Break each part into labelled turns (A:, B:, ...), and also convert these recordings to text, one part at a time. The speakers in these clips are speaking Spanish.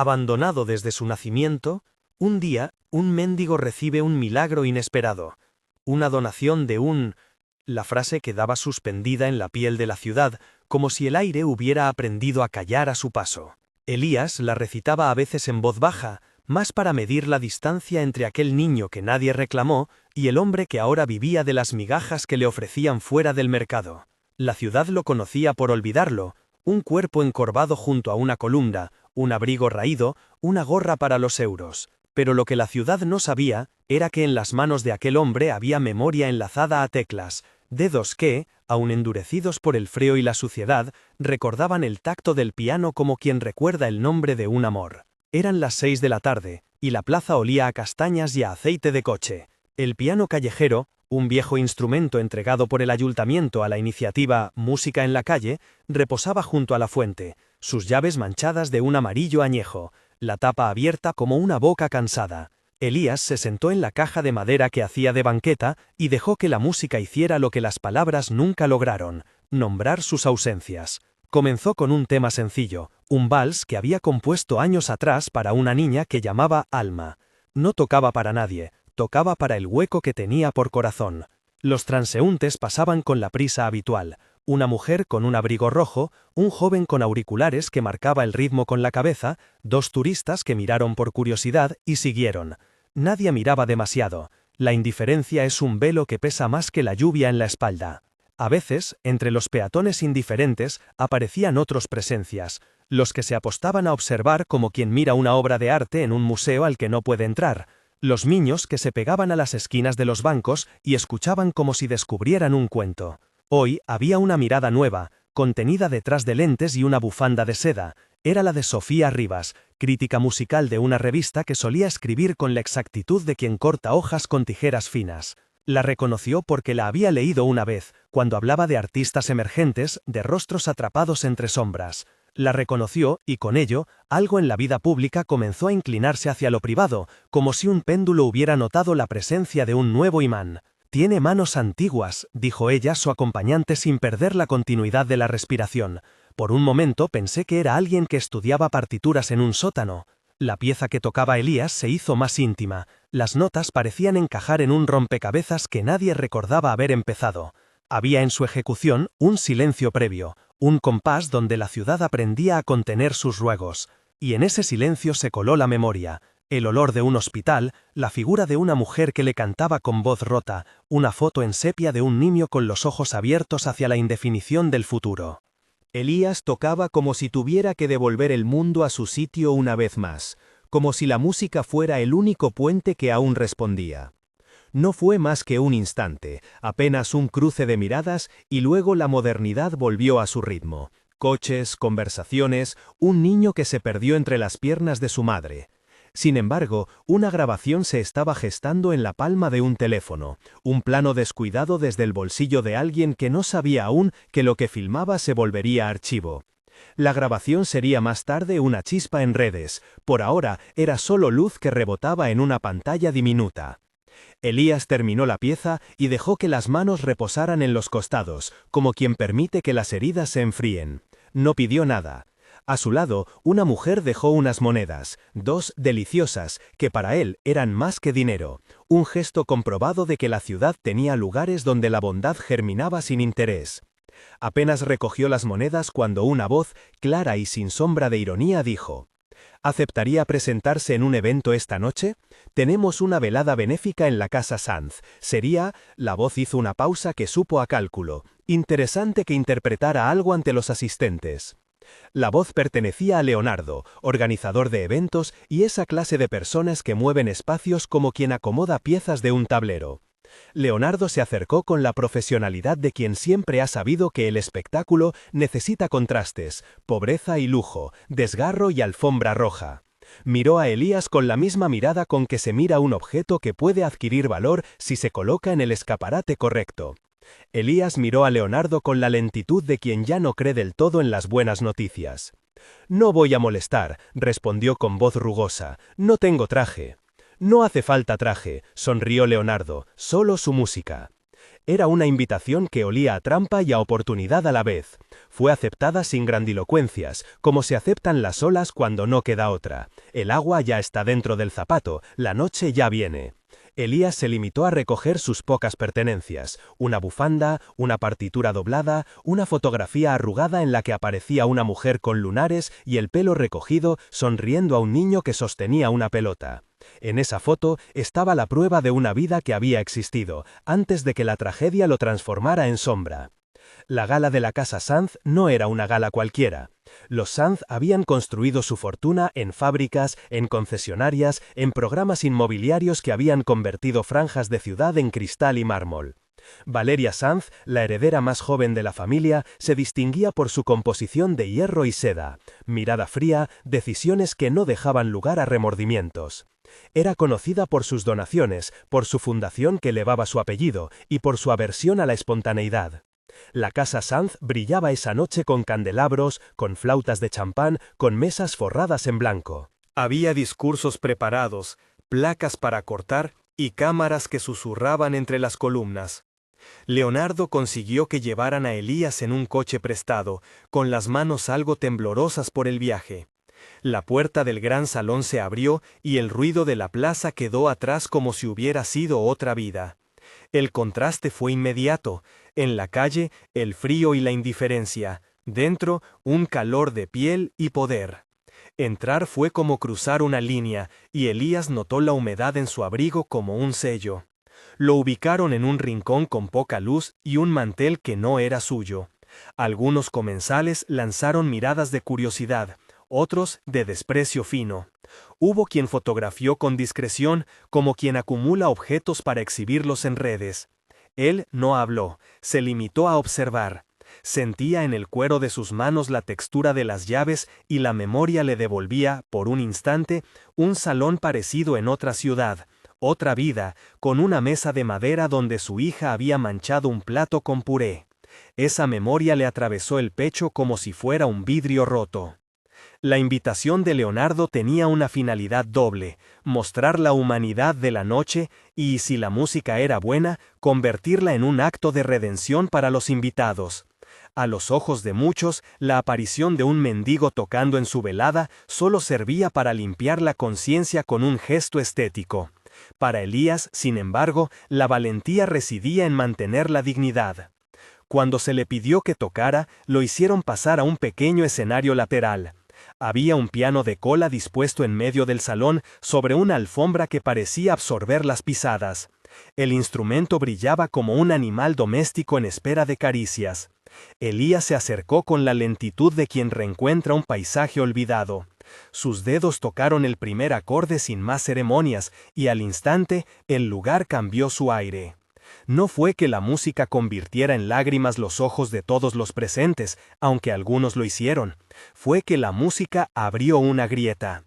A: Abandonado desde su nacimiento, un día, un mendigo recibe un milagro inesperado. Una donación de un... La frase quedaba suspendida en la piel de la ciudad, como si el aire hubiera aprendido a callar a su paso. Elías la recitaba a veces en voz baja, más para medir la distancia entre aquel niño que nadie reclamó y el hombre que ahora vivía de las migajas que le ofrecían fuera del mercado. La ciudad lo conocía por olvidarlo, un cuerpo encorvado junto a una columna, un abrigo raído, una gorra para los euros. Pero lo que la ciudad no sabía era que en las manos de aquel hombre había memoria enlazada a teclas, dedos que, aun endurecidos por el frío y la suciedad, recordaban el tacto del piano como quien recuerda el nombre de un amor. Eran las 6 de la tarde, y la plaza olía a castañas y a aceite de coche. El piano callejero, un viejo instrumento entregado por el ayuntamiento a la iniciativa Música en la calle, reposaba junto a la fuente, sus llaves manchadas de un amarillo añejo, la tapa abierta como una boca cansada. Elías se sentó en la caja de madera que hacía de banqueta y dejó que la música hiciera lo que las palabras nunca lograron, nombrar sus ausencias. Comenzó con un tema sencillo, un vals que había compuesto años atrás para una niña que llamaba Alma. No tocaba para nadie, tocaba para el hueco que tenía por corazón. Los transeúntes pasaban con la prisa habitual. Una mujer con un abrigo rojo, un joven con auriculares que marcaba el ritmo con la cabeza, dos turistas que miraron por curiosidad y siguieron. Nadie miraba demasiado. La indiferencia es un velo que pesa más que la lluvia en la espalda. A veces, entre los peatones indiferentes, aparecían otros presencias, los que se apostaban a observar como quien mira una obra de arte en un museo al que no puede entrar, los niños que se pegaban a las esquinas de los bancos y escuchaban como si descubrieran un cuento. Hoy había una mirada nueva, contenida detrás de lentes y una bufanda de seda. Era la de Sofía Rivas, crítica musical de una revista que solía escribir con la exactitud de quien corta hojas con tijeras finas. La reconoció porque la había leído una vez, cuando hablaba de artistas emergentes, de rostros atrapados entre sombras. La reconoció y con ello, algo en la vida pública comenzó a inclinarse hacia lo privado, como si un péndulo hubiera notado la presencia de un nuevo imán. «Tiene manos antiguas», dijo ella su acompañante sin perder la continuidad de la respiración. Por un momento pensé que era alguien que estudiaba partituras en un sótano. La pieza que tocaba Elías se hizo más íntima. Las notas parecían encajar en un rompecabezas que nadie recordaba haber empezado. Había en su ejecución un silencio previo, un compás donde la ciudad aprendía a contener sus ruegos. Y en ese silencio se coló la memoria. El olor de un hospital, la figura de una mujer que le cantaba con voz rota, una foto en sepia de un niño con los ojos abiertos hacia la indefinición del futuro. Elías tocaba como si tuviera que devolver el mundo a su sitio una vez más, como si la música fuera el único puente que aún respondía. No fue más que un instante, apenas un cruce de miradas y luego la modernidad volvió a su ritmo. Coches, conversaciones, un niño que se perdió entre las piernas de su madre. Sin embargo, una grabación se estaba gestando en la palma de un teléfono, un plano descuidado desde el bolsillo de alguien que no sabía aún que lo que filmaba se volvería archivo. La grabación sería más tarde una chispa en redes, por ahora era solo luz que rebotaba en una pantalla diminuta. Elías terminó la pieza y dejó que las manos reposaran en los costados, como quien permite que las heridas se enfríen. No pidió nada. A su lado, una mujer dejó unas monedas, dos deliciosas, que para él eran más que dinero, un gesto comprobado de que la ciudad tenía lugares donde la bondad germinaba sin interés. Apenas recogió las monedas cuando una voz, clara y sin sombra de ironía, dijo: ¿Aceptaría presentarse en un evento esta noche? Tenemos una velada benéfica en la Casa Sanz. Sería... La voz hizo una pausa que supo a cálculo. Interesante que interpretara algo ante los asistentes. La voz pertenecía a Leonardo, organizador de eventos y esa clase de personas que mueven espacios como quien acomoda piezas de un tablero. Leonardo se acercó con la profesionalidad de quien siempre ha sabido que el espectáculo necesita contrastes, pobreza y lujo, desgarro y alfombra roja. Miró a Elías con la misma mirada con que se mira un objeto que puede adquirir valor si se coloca en el escaparate correcto. Elías miró a Leonardo con la lentitud de quien ya no cree del todo en las buenas noticias. «No voy a molestar», respondió con voz rugosa. «No tengo traje». «No hace falta traje», sonrió Leonardo, «solo su música».
B: Era una invitación que olía a trampa y a oportunidad a la vez. Fue aceptada sin grandilocuencias, como se aceptan las olas cuando no queda otra. El agua ya está dentro del zapato, la noche ya viene. Elías se limitó a recoger sus pocas pertenencias, una bufanda, una partitura doblada, una fotografía arrugada en la que aparecía una mujer con lunares y el pelo recogido sonriendo a un niño que sostenía una pelota. En esa foto estaba la prueba de una vida que había existido, antes de que la tragedia lo transformara en sombra. La gala de la casa Sanz no era una gala cualquiera. Los Sanz habían construido su fortuna en fábricas, en concesionarias, en programas inmobiliarios que habían convertido franjas de ciudad en cristal y mármol. Valeria Sanz, la heredera más joven de la familia, se distinguía por su composición de hierro y seda, mirada fría, decisiones que no dejaban lugar a remordimientos. Era conocida por sus donaciones, por su fundación que elevaba su apellido y por su aversión a la espontaneidad. La casa Sanz brillaba esa noche con candelabros, con flautas de champán, con mesas forradas en blanco.
A: Había discursos preparados, placas para cortar y cámaras que susurraban entre las columnas. Leonardo consiguió que llevaran a Elías en un coche prestado, con las manos algo temblorosas por el viaje. La puerta del gran salón se abrió y el ruido de la plaza quedó atrás como si hubiera sido otra vida. El contraste fue inmediato. En la calle, el frío y la indiferencia. Dentro, un calor de piel y poder. Entrar fue como cruzar una línea, y Elías notó la humedad en su abrigo como un sello. Lo ubicaron en un rincón con poca luz y un mantel que no era suyo. Algunos comensales lanzaron miradas de curiosidad, otros de desprecio fino. Hubo quien fotografió con discreción, como quien acumula objetos para exhibirlos en redes. Él no habló, se limitó a observar. Sentía en el cuero de sus manos la textura de las llaves y la memoria le devolvía, por un instante, un salón parecido en otra ciudad, otra vida, con una mesa de madera donde su hija había manchado un plato con puré. Esa memoria le atravesó el pecho como si fuera un vidrio roto. La invitación de Leonardo tenía una finalidad doble: mostrar la humanidad de la noche y, si la música era buena, convertirla en un acto de redención para los invitados. A los ojos de muchos, la aparición de un mendigo tocando en su velada solo servía para limpiar la conciencia con un gesto estético. Para Elías, sin embargo, la valentía residía en mantener la dignidad. Cuando se le pidió que tocara, lo hicieron pasar a un pequeño escenario lateral. Había un piano de cola dispuesto en medio del salón sobre una alfombra que parecía absorber las pisadas. El instrumento brillaba como un animal doméstico en espera de caricias. Elías se acercó con la lentitud de quien reencuentra un paisaje olvidado. Sus dedos tocaron el primer acorde sin más ceremonias y al instante el lugar cambió su aire. No fue que la música convirtiera en lágrimas los ojos de todos los presentes, aunque algunos lo hicieron. Fue que la música abrió una grieta.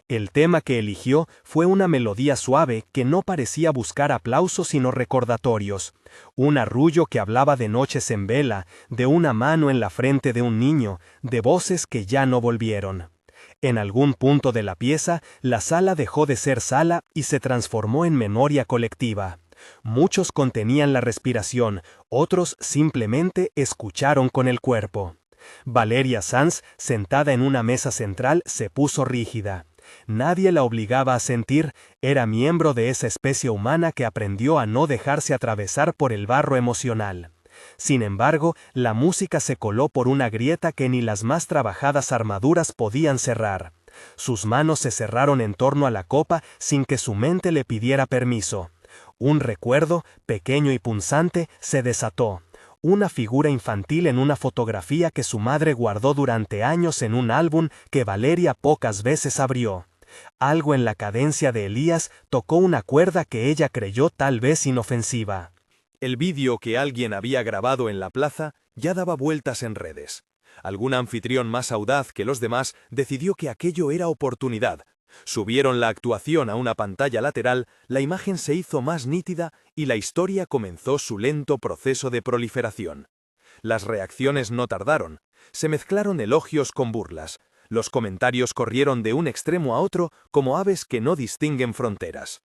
A: El tema que eligió fue una melodía suave que no parecía buscar aplausos sino recordatorios. Un arrullo que hablaba de noches en vela, de una mano en la frente de un niño, de voces que ya no volvieron. En algún punto de la pieza, la sala dejó de ser sala y se transformó en memoria colectiva. Muchos contenían la respiración, otros simplemente escucharon con el cuerpo. Valeria Sanz, sentada en una mesa central, se puso rígida. Nadie la obligaba a sentir, era miembro de esa especie humana que aprendió a no dejarse atravesar por el barro emocional. Sin embargo, la música se coló por una grieta que ni las más trabajadas armaduras podían cerrar. Sus manos se cerraron en torno a la copa sin que su mente le pidiera permiso. Un recuerdo, pequeño y punzante, se desató. Una figura infantil en una fotografía que su madre guardó durante años en un álbum que Valeria pocas veces abrió. Algo en la cadencia de Elías tocó una cuerda que ella creyó tal vez inofensiva.
C: El vídeo que alguien había grabado en la plaza ya daba vueltas en redes. Algún anfitrión más audaz que los demás decidió que aquello era oportunidad. Subieron la actuación a una pantalla lateral, la imagen se hizo más nítida y la historia comenzó su lento proceso de proliferación. Las reacciones no tardaron. Se mezclaron elogios con burlas. Los comentarios corrieron de un extremo a otro como aves que no distinguen fronteras.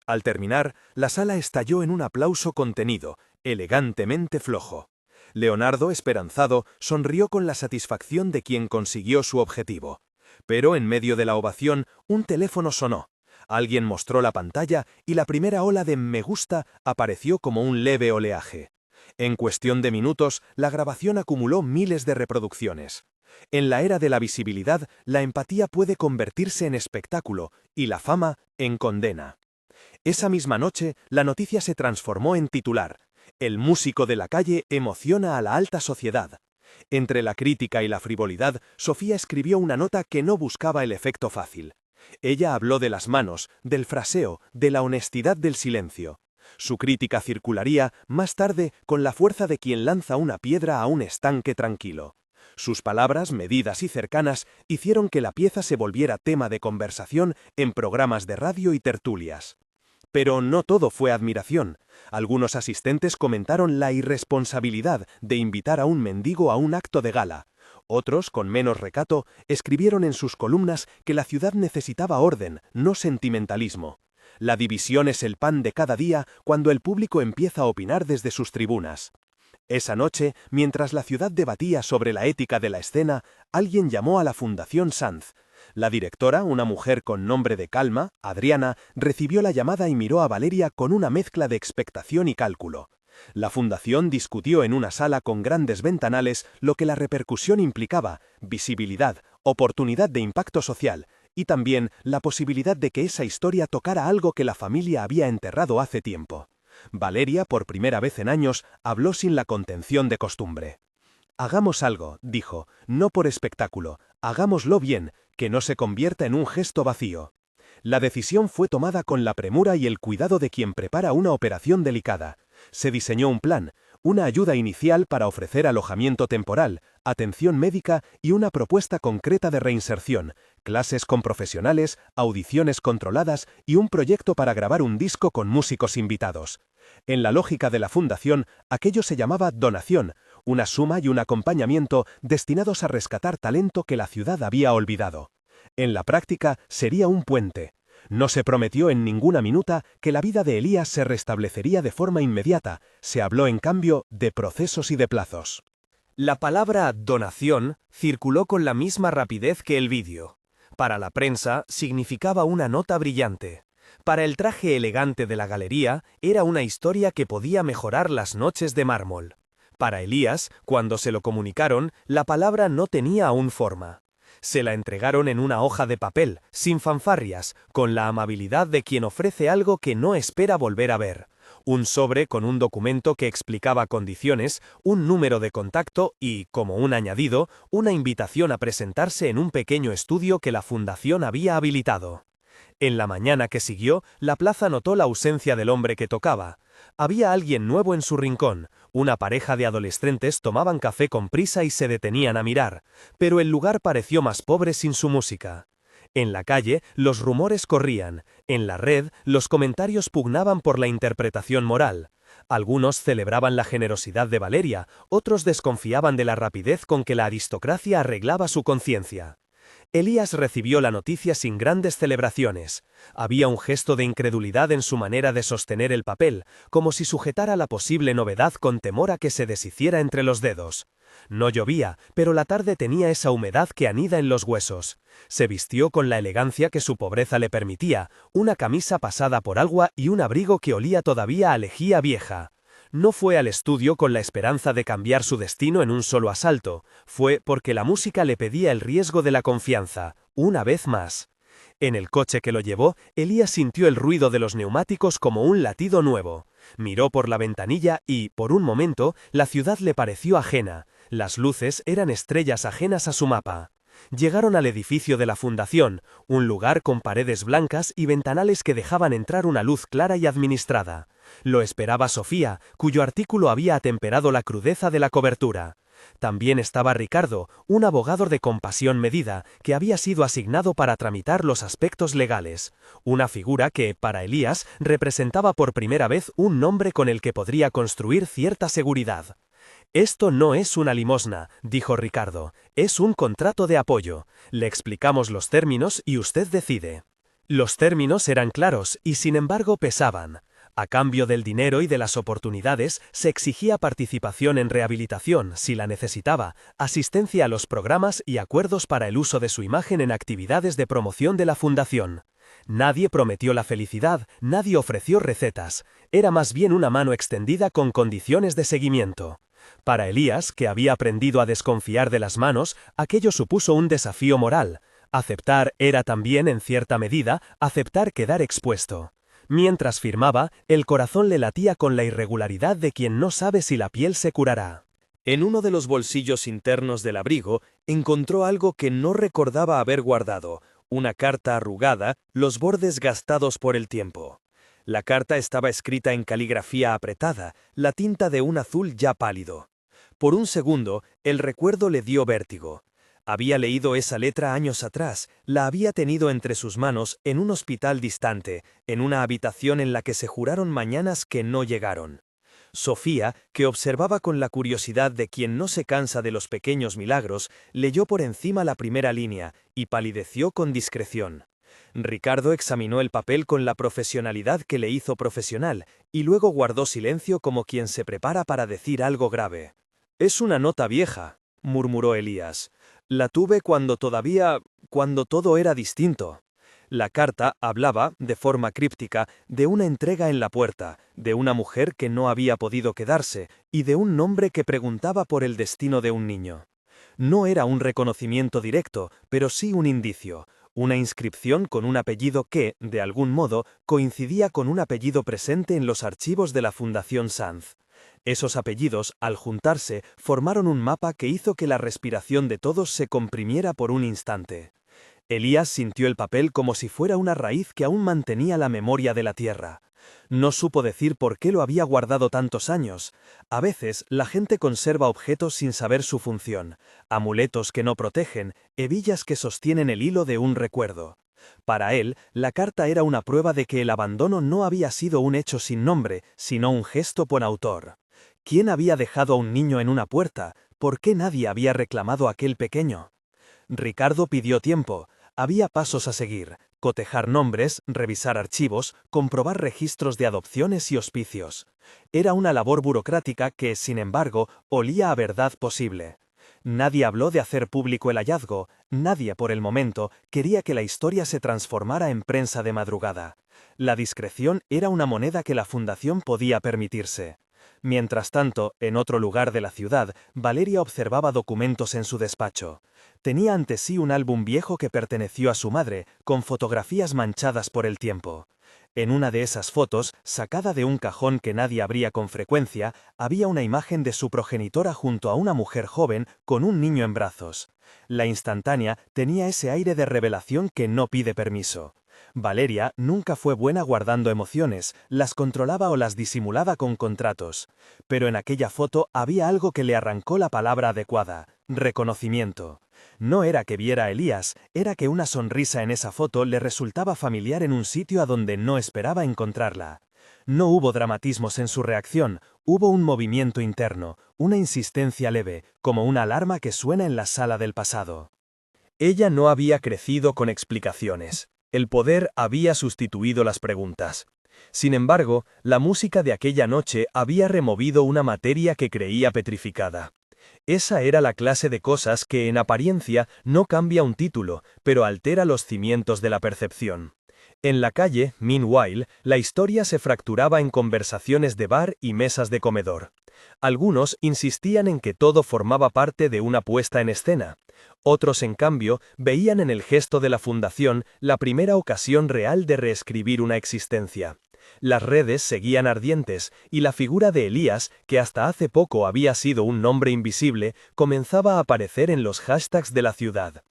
C: Al terminar, la sala estalló en un aplauso contenido, elegantemente flojo. Leonardo, esperanzado, sonrió con la satisfacción de quien consiguió su objetivo. Pero en medio de la ovación, un teléfono sonó. Alguien mostró la pantalla y la primera ola de me gusta apareció como un leve oleaje. En cuestión de minutos, la grabación acumuló miles de reproducciones. En la era de la visibilidad, la empatía puede convertirse en espectáculo y la fama en condena. Esa misma noche, la noticia se transformó en titular. El músico de la calle emociona a la alta sociedad. Entre la crítica y la frivolidad, Sofía escribió una nota que no buscaba el efecto fácil. Ella habló de las manos, del fraseo, de la honestidad del silencio. Su crítica circularía, más tarde, con la fuerza de quien lanza una piedra a un estanque tranquilo. Sus palabras, medidas y cercanas, hicieron que la pieza se volviera tema de conversación en programas de radio y tertulias. Pero no todo fue admiración. Algunos asistentes comentaron la irresponsabilidad de invitar a un mendigo a un acto de gala. Otros, con menos recato, escribieron en sus columnas que la ciudad necesitaba orden, no sentimentalismo. La división es el pan de cada día cuando el público empieza a opinar desde sus tribunas. Esa noche, mientras la ciudad debatía sobre la ética de la escena, alguien llamó a la Fundación Sanz. La directora, una mujer con nombre de calma, Adriana, recibió la llamada y miró a Valeria con una mezcla de expectación y cálculo. La fundación discutió en una sala con grandes ventanales lo que la repercusión implicaba: visibilidad, oportunidad de impacto social, y también la posibilidad de que esa historia tocara algo que la familia había enterrado hace tiempo. Valeria, por primera vez en años, habló sin la contención de costumbre. «Hagamos algo», dijo, «no por espectáculo, hagámoslo bien, que no se convierta en un gesto vacío». La decisión fue tomada con la premura y el cuidado de quien prepara una operación delicada. Se diseñó un plan, una ayuda inicial para ofrecer alojamiento temporal, atención médica y una propuesta concreta de reinserción, clases con profesionales, audiciones controladas y un proyecto para grabar un disco con músicos invitados. En la lógica de la fundación, aquello se llamaba donación, una suma y un acompañamiento destinados a rescatar talento que la ciudad había olvidado. En la práctica, sería un puente. No se prometió en ninguna minuta que la vida de Elías se restablecería de forma inmediata, se habló en cambio de procesos y de plazos.
A: La palabra donación circuló con la misma rapidez que el vídeo. Para la prensa significaba una nota brillante. Para el traje elegante de la galería era una historia que podía mejorar las noches de mármol. Para Elías, cuando se lo comunicaron, la palabra no tenía aún forma. Se la entregaron en una hoja de papel, sin fanfarrias, con la amabilidad de quien ofrece algo que no espera volver a ver. Un sobre con un documento que explicaba condiciones, un número de contacto y, como un añadido, una invitación a presentarse en un pequeño estudio que la fundación había habilitado. En la mañana que siguió, la plaza notó la ausencia del hombre que tocaba. Había alguien nuevo en su rincón. Una pareja de adolescentes tomaban café con prisa y se detenían a mirar, pero el lugar pareció más pobre sin su música. En la calle, los rumores corrían. En la red, los comentarios pugnaban por la interpretación moral. Algunos celebraban la generosidad de Valeria, otros desconfiaban de la rapidez con que la aristocracia arreglaba su conciencia. Elías recibió la noticia sin grandes celebraciones. Había un gesto de incredulidad en su manera de sostener el papel, como si sujetara la posible novedad con temor a que se deshiciera entre los dedos. No llovía, pero la tarde tenía esa humedad que anida en los huesos. Se vistió con la elegancia que su pobreza le permitía, una camisa pasada por agua y un abrigo que olía todavía a lejía vieja. No fue al estudio con la esperanza de cambiar su destino en un solo asalto, fue porque la música le pedía el riesgo de la confianza, una vez más. En el coche que lo llevó, Elías sintió el ruido de los neumáticos como un latido nuevo. Miró por la ventanilla y, por un momento, la ciudad le pareció ajena. Las luces eran estrellas ajenas a su mapa. Llegaron al edificio de la fundación, un lugar con paredes blancas y ventanales que dejaban entrar una luz clara y administrada. Lo esperaba Sofía, cuyo artículo había atemperado la crudeza de la cobertura. También estaba Ricardo, un abogado de compasión medida, que había sido asignado para tramitar los aspectos legales. Una figura que, para Elías, representaba por primera vez un nombre con el que podría construir cierta seguridad. «Esto no es una limosna», dijo Ricardo, «es un contrato de apoyo. Le explicamos los términos y usted decide».
B: Los términos eran claros y sin embargo pesaban. A cambio del dinero y de las oportunidades, se exigía participación en rehabilitación, si la necesitaba, asistencia a los programas y acuerdos para el uso de su imagen en actividades de promoción de la fundación. Nadie prometió la felicidad, nadie ofreció recetas. Era más bien una mano extendida con condiciones de seguimiento. Para Elías, que había aprendido a desconfiar de las manos, aquello supuso un desafío moral. Aceptar era también, en cierta medida, aceptar quedar expuesto. Mientras firmaba, el corazón le latía con la irregularidad de quien no sabe si la piel se curará.
C: En uno de los bolsillos internos del abrigo, encontró algo que no recordaba haber guardado, una carta arrugada, los bordes gastados por el tiempo. La carta estaba escrita en caligrafía apretada, la tinta de un azul ya pálido. Por un segundo, el recuerdo le dio vértigo. Había leído esa letra años atrás, la había tenido entre sus manos en un hospital distante, en una habitación en la que se juraron mañanas que no llegaron. Sofía, que observaba con la curiosidad de quien no se cansa de los pequeños milagros, leyó por encima la primera línea y palideció con discreción. Ricardo examinó el papel con la profesionalidad que le hizo profesional y luego guardó silencio como quien se prepara para decir algo grave. «Es una nota vieja», murmuró Elías. «La tuve cuando todo era distinto». La carta hablaba, de forma críptica, de una entrega en la puerta, de una mujer que no había podido quedarse, y de un nombre que preguntaba por el destino de un niño. No era un reconocimiento directo, pero sí un indicio, una inscripción con un apellido que, de algún modo, coincidía con un apellido presente en los archivos de la Fundación Sanz. Esos apellidos, al juntarse, formaron un mapa que hizo que la respiración de todos se comprimiera por un instante. Elías sintió el papel como si fuera una raíz que aún mantenía la memoria de la tierra. No supo decir por qué lo había guardado tantos años. A veces, la gente conserva objetos sin saber su función, amuletos que no protegen, hebillas que sostienen el hilo de un recuerdo. Para él, la carta era una prueba de que el abandono no había sido un hecho sin nombre, sino un gesto por autor. ¿Quién había dejado a un niño en una puerta? ¿Por qué nadie había reclamado a aquel pequeño? Ricardo pidió tiempo. Había pasos a seguir: cotejar nombres, revisar archivos, comprobar registros de adopciones y hospicios. Era una labor burocrática que, sin embargo, olía a verdad posible. Nadie habló de hacer público el hallazgo, nadie, por el momento, quería que la historia se transformara en prensa de madrugada. La discreción era una moneda que la Fundación podía permitirse. Mientras tanto, en otro lugar de la ciudad, Valeria observaba documentos en su despacho. Tenía ante sí un álbum viejo que perteneció a su madre, con fotografías manchadas por el tiempo. En una de esas fotos, sacada de un cajón que nadie abría con frecuencia, había una imagen de su progenitora junto a una mujer joven con un niño en brazos. La instantánea tenía ese aire de revelación que no pide permiso. Valeria nunca fue buena guardando emociones, las controlaba o las disimulaba con contratos. Pero en aquella foto había algo que le arrancó la palabra adecuada: reconocimiento. No era que viera a Elías, era que una sonrisa en esa foto le resultaba familiar en un sitio a donde no esperaba encontrarla. No hubo dramatismos en su reacción, hubo un movimiento interno, una insistencia leve, como una alarma que suena en la sala del pasado. Ella no había crecido con explicaciones. El poder había sustituido las preguntas. Sin embargo, la música de aquella noche había removido una materia que creía petrificada. Esa era la clase de cosas que en apariencia no cambia un título, pero altera los cimientos de la percepción. En la calle, meanwhile, la historia se fracturaba en conversaciones de bar y mesas de comedor. Algunos insistían en que todo formaba parte de una puesta en escena. Otros, en cambio, veían en el gesto de la Fundación la primera ocasión real de reescribir una existencia. Las redes seguían ardientes, y la figura de Elías, que hasta hace poco había sido un nombre invisible, comenzaba a aparecer en los hashtags de la ciudad.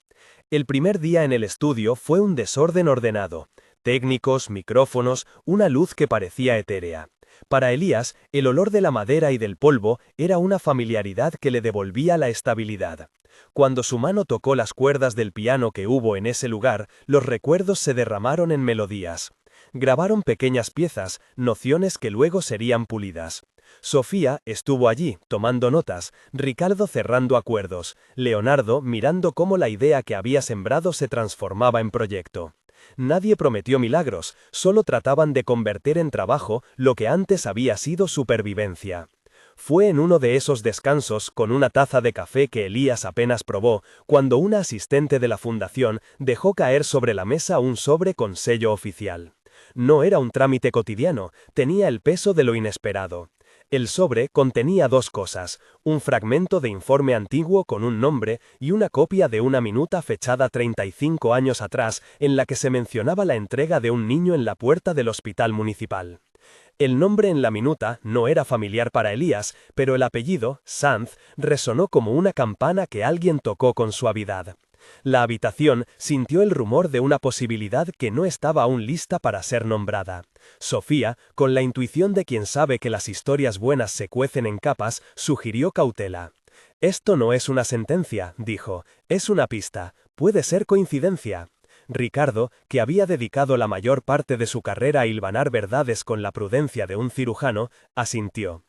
C: El primer día en el estudio fue un desorden ordenado. Técnicos, micrófonos, una luz que parecía etérea. Para Elías, el olor de la madera y del polvo era una familiaridad que le devolvía la estabilidad. Cuando su mano tocó las cuerdas del piano que hubo en ese lugar, los recuerdos se derramaron en melodías. Grabaron pequeñas piezas, nociones que luego serían pulidas. Sofía estuvo allí, tomando notas, Ricardo cerrando acuerdos, Leonardo mirando cómo la idea que había sembrado se transformaba en proyecto.
B: Nadie prometió milagros, solo trataban de convertir en trabajo lo que antes había sido supervivencia. Fue en uno de esos descansos, con una taza de café que Elías apenas probó, cuando una asistente de la fundación dejó caer sobre la mesa un sobre con sello oficial. No era un trámite cotidiano, tenía el peso de lo inesperado. El sobre contenía dos cosas, un fragmento de informe antiguo con un nombre y una copia de una minuta fechada 35 años atrás en la que se mencionaba la entrega de un niño en la puerta del hospital municipal. El nombre en la minuta no era familiar para Elías, pero el apellido, Sanz, resonó como una campana que alguien tocó con suavidad. La habitación sintió el rumor de una posibilidad que no estaba aún lista para ser nombrada. Sofía, con la intuición de quien sabe que las historias buenas se cuecen en capas, sugirió cautela. «Esto no es una sentencia», dijo, «es una pista. Puede ser coincidencia». Ricardo, que había dedicado la mayor parte de su carrera a hilvanar verdades con la prudencia de un cirujano, asintió.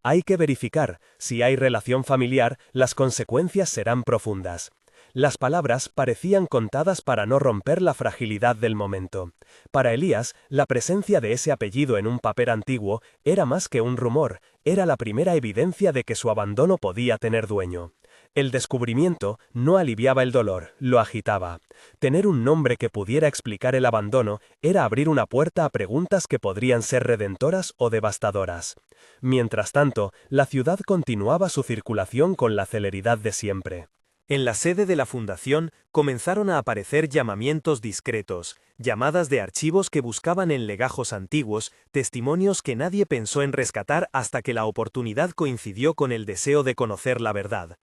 B: «Hay que verificar. Si hay relación familiar, las consecuencias serán profundas». Las palabras parecían contadas para no romper la fragilidad del momento. Para Elías, la presencia de ese apellido en un papel antiguo era más que un rumor, era la primera evidencia de que su abandono podía tener dueño. El descubrimiento no aliviaba el dolor, lo agitaba. Tener un nombre que pudiera explicar el abandono era abrir una puerta a preguntas que podrían ser redentoras o devastadoras. Mientras tanto, la ciudad continuaba su circulación con la celeridad de siempre.
A: En la sede de la fundación comenzaron a aparecer llamamientos discretos, llamadas de archivos que buscaban en legajos antiguos, testimonios que nadie pensó en rescatar hasta que la oportunidad coincidió con el deseo de conocer la verdad.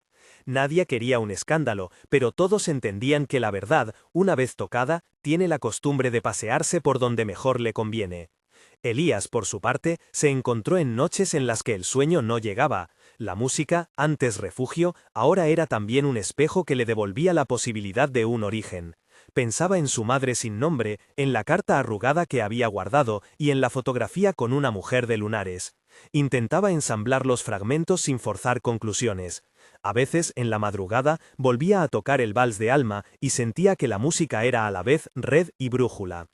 A: Nadie quería un escándalo, pero todos entendían que la verdad, una vez tocada, tiene la costumbre de pasearse por donde mejor le conviene. Elías, por su parte, se encontró en noches en las que el sueño no llegaba. La música, antes refugio, ahora era también un espejo que le devolvía la posibilidad de un origen. Pensaba en su madre sin nombre, en la carta arrugada que había guardado y en la fotografía con una mujer de lunares. Intentaba ensamblar los fragmentos sin forzar conclusiones. A veces, en la madrugada, volvía a tocar el vals de Alma y sentía que la música era a la vez red y brújula.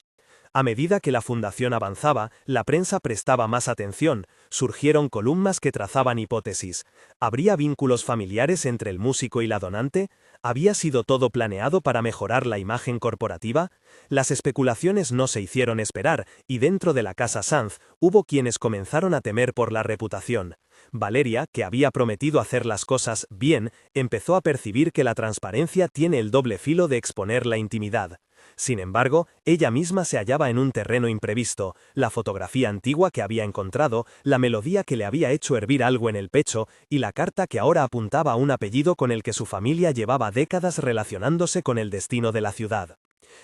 A: A medida que la fundación avanzaba, la prensa prestaba más atención, surgieron columnas que trazaban hipótesis. ¿Habría vínculos familiares entre el músico y la donante? ¿Había sido todo planeado para mejorar la imagen corporativa? Las especulaciones no se hicieron esperar, y dentro de la casa Sanz hubo quienes comenzaron a temer por la reputación. Valeria, que había prometido hacer las cosas bien, empezó a percibir que la transparencia tiene el doble filo de exponer la intimidad. Sin embargo, ella misma se hallaba en un terreno imprevisto, la fotografía antigua que había encontrado, la melodía que le había hecho hervir algo en el pecho, y la carta que ahora apuntaba a un apellido con el que su familia llevaba décadas relacionándose con el destino de la ciudad.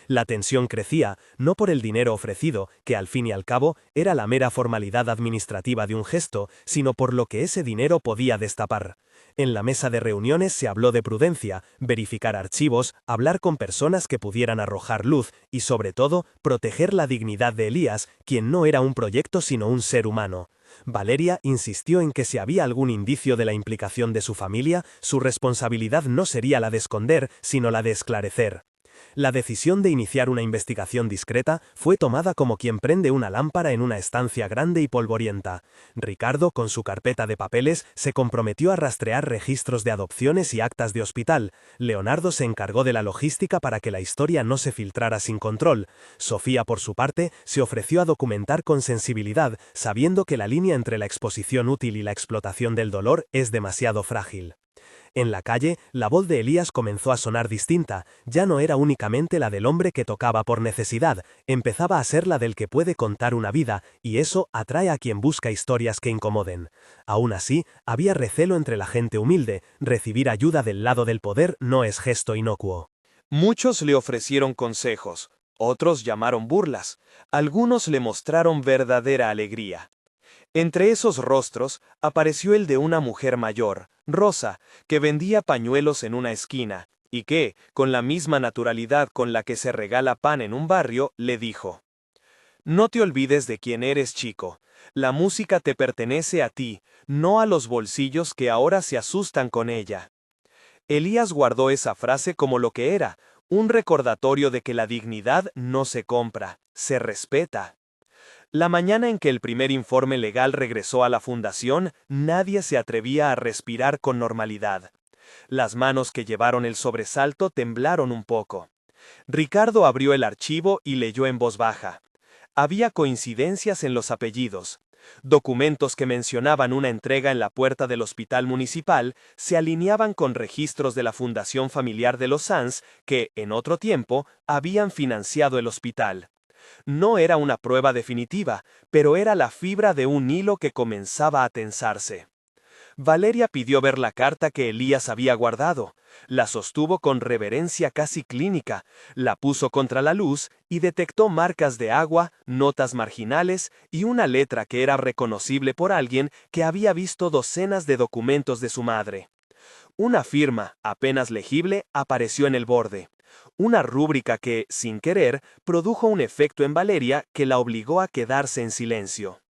A: La tensión crecía, no por el dinero ofrecido, que al fin y al cabo era la mera formalidad administrativa de un gesto, sino por lo que ese dinero podía destapar. En la mesa de reuniones se habló de prudencia, verificar archivos, hablar con personas que pudieran arrojar luz y, sobre todo, proteger la dignidad de Elías, quien no era un proyecto sino un ser humano. Valeria insistió en que si había algún indicio de la implicación de su familia, su responsabilidad no sería la de esconder, sino la de esclarecer. La decisión de iniciar una investigación discreta fue tomada como quien prende una lámpara en una estancia grande y polvorienta. Ricardo, con su carpeta de papeles, se comprometió a rastrear registros de adopciones y actas de hospital. Leonardo se encargó de la logística para que la historia no se filtrara sin control. Sofía, por su parte, se ofreció a documentar con sensibilidad, sabiendo que la línea entre la exposición útil y la explotación del dolor es demasiado frágil. En la calle, la voz de Elías comenzó a sonar distinta, ya no era únicamente la del hombre que tocaba por necesidad, empezaba a ser la del que puede contar una vida, y eso atrae a quien busca historias que incomoden. Aún así, había recelo entre la gente humilde, recibir ayuda del lado del poder no es gesto inocuo.
C: Muchos le ofrecieron consejos, otros llamaron burlas, algunos le mostraron verdadera alegría. Entre esos rostros apareció el de una mujer mayor, Rosa, que vendía pañuelos en una esquina, y que, con la misma naturalidad con la que se regala pan en un barrio, le dijo: «No te olvides de quién eres, chico. La música te pertenece a ti, no a los bolsillos que ahora se asustan con ella». Elías guardó esa frase como lo que era, Un recordatorio de que la dignidad no se compra, se respeta. La mañana en que el primer informe legal regresó a la fundación, nadie se atrevía a respirar con normalidad. Las manos que llevaron el sobresalto temblaron un poco. Ricardo abrió el archivo y leyó en voz baja. Había coincidencias en los apellidos. Documentos que mencionaban una entrega en la puerta del hospital municipal se alineaban con registros de la Fundación Familiar de los Sanz que, en otro tiempo, habían financiado el hospital. No era una prueba definitiva, pero era la fibra de un hilo que comenzaba a tensarse. Valeria pidió ver la carta que Elías había guardado. La sostuvo con reverencia casi clínica, la puso contra la luz y detectó marcas de agua, notas marginales y una letra que era reconocible por alguien que había visto docenas de documentos de su madre. Una firma, apenas legible, apareció en el borde. Una rúbrica que, sin querer, produjo un efecto en Valeria que la obligó a quedarse en silencio.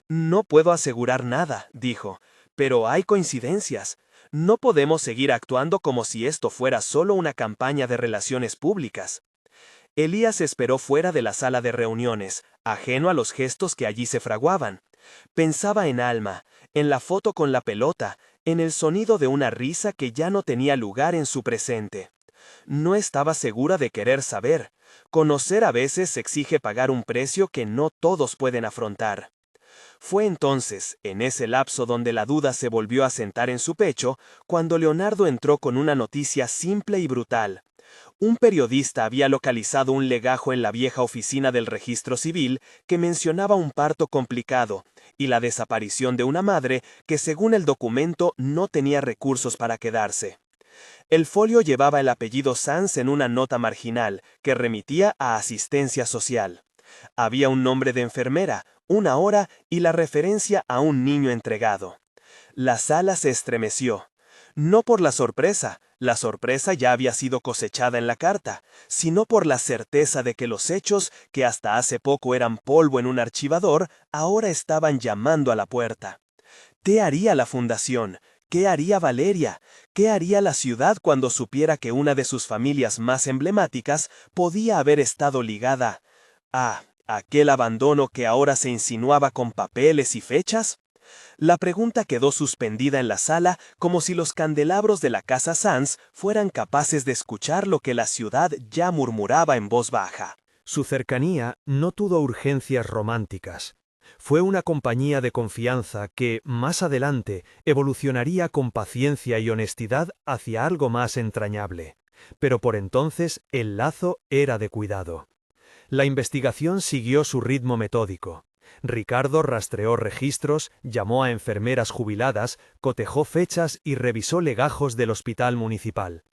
C: «No puedo asegurar nada», dijo, «pero hay coincidencias. No podemos seguir actuando como si esto fuera solo una campaña de relaciones públicas». Elías esperó fuera de la sala de reuniones, ajeno a los gestos que allí se fraguaban. Pensaba en Alma, en la foto con la pelota, en el sonido de una risa que ya no tenía lugar en su presente. No estaba segura de querer saber. Conocer a veces exige pagar un precio que no todos pueden afrontar. Fue entonces, en ese lapso donde la duda se volvió a sentar en su pecho, cuando Leonardo entró con una noticia simple y brutal. Un periodista había localizado un legajo en la vieja oficina del registro civil que mencionaba un parto complicado y la desaparición de una madre que, según el documento, no tenía recursos para quedarse. El folio llevaba el apellido Sanz en una nota marginal que remitía a asistencia social. Había un nombre de enfermera, una hora y la referencia a un niño entregado. La sala se estremeció. No por la sorpresa ya había sido cosechada en la carta, sino por la certeza de que los hechos, que hasta hace poco eran polvo en un archivador, ahora estaban llamando a la puerta. ¿Qué haría la fundación? ¿Qué haría Valeria? ¿Qué haría la ciudad cuando supiera que una de sus familias más emblemáticas podía haber estado ligada a aquel abandono que ahora se insinuaba con papeles y fechas? La pregunta quedó suspendida en la sala como si los candelabros de la casa Sanz fueran capaces de escuchar lo que la ciudad ya murmuraba en voz baja.
A: Su cercanía no tuvo urgencias románticas. Fue una compañía de confianza que, más adelante, evolucionaría con paciencia y honestidad hacia algo más entrañable. Pero por entonces el lazo era de cuidado. La investigación siguió su ritmo metódico. Ricardo rastreó registros, llamó a enfermeras jubiladas, cotejó fechas y revisó legajos del hospital municipal.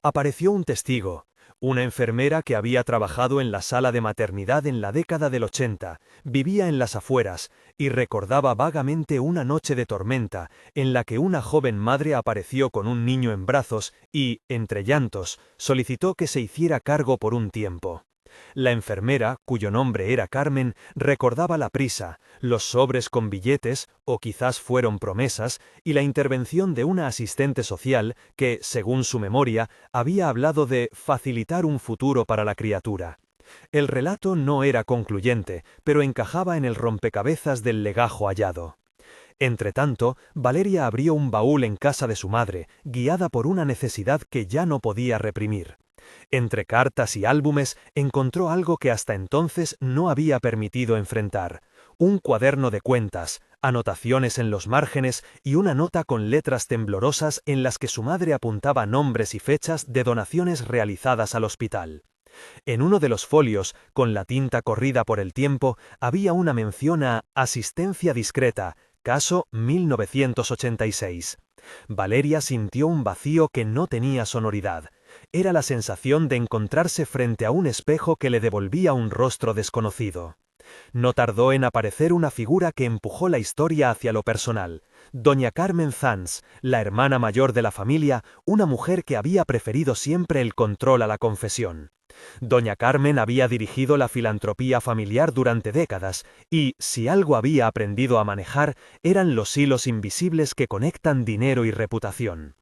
A: Apareció un testigo, una enfermera que había trabajado en la sala de maternidad en la década del 80, vivía en las afueras y recordaba vagamente una noche de tormenta en la que una joven madre apareció con un niño en brazos y, entre llantos, solicitó que se hiciera cargo por un tiempo. La enfermera, cuyo nombre era Carmen, recordaba la prisa, los sobres con billetes, o quizás fueron promesas, y la intervención de una asistente social que, según su memoria, había hablado de facilitar un futuro para la criatura. El relato no era concluyente, pero encajaba en el rompecabezas del legajo hallado. Entretanto, Valeria abrió un baúl en casa de su madre, guiada por una necesidad que ya no podía reprimir. Entre cartas y álbumes encontró algo que hasta entonces no había permitido enfrentar: un cuaderno de cuentas, anotaciones en los márgenes y una nota con letras temblorosas en las que su madre apuntaba nombres y fechas de donaciones realizadas al hospital. En uno de los folios, con la tinta corrida por el tiempo, había una mención a asistencia discreta, caso 1986. Valeria sintió un vacío que no tenía sonoridad. Era la sensación de encontrarse frente a un espejo que le devolvía un rostro desconocido. No tardó en aparecer una figura que empujó la historia hacia lo personal: doña Carmen Sanz, la hermana mayor de la familia, una mujer que había preferido siempre el control a la confesión. Doña Carmen había dirigido la filantropía familiar durante décadas y, si algo había aprendido a manejar, eran los hilos invisibles que conectan dinero y reputación.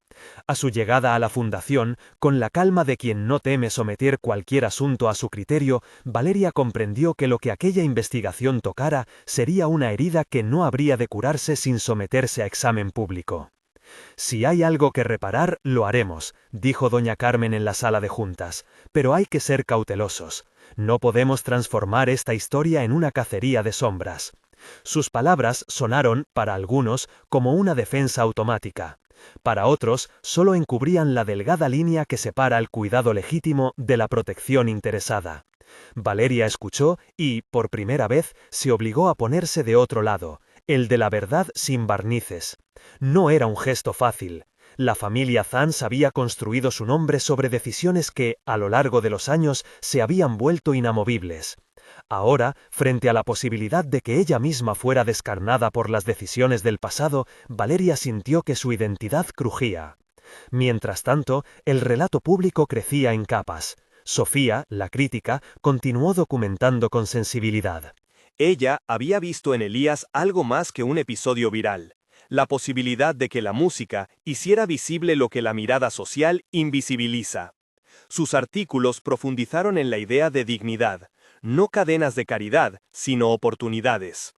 B: A su llegada a la fundación, con la calma de quien no teme someter cualquier asunto a su criterio, Valeria comprendió que lo que aquella investigación tocara sería una herida que no habría de curarse sin someterse a examen público. «Si hay algo que reparar, lo haremos», dijo doña Carmen en la sala de juntas, «pero hay que ser cautelosos. No podemos transformar esta historia en una cacería de sombras». Sus palabras sonaron, para algunos, como una defensa automática. Para otros, solo encubrían la delgada línea que separa el cuidado legítimo de la protección interesada. Valeria escuchó y, por primera vez, se obligó a ponerse de otro lado, el de la verdad sin barnices. No era un gesto fácil. La familia Zans había construido su nombre sobre decisiones que, a lo largo de los años, se habían vuelto inamovibles. Ahora, frente a la posibilidad de que ella misma fuera descarnada por las decisiones del pasado, Valeria sintió que su identidad crujía. Mientras tanto, el relato público crecía en capas. Sofía, la crítica, continuó documentando con sensibilidad.
C: Ella había visto en Elías algo más que un episodio viral, la posibilidad de que la música hiciera visible lo que la mirada social invisibiliza. Sus artículos profundizaron en la idea de dignidad, no cadenas de caridad, sino oportunidades.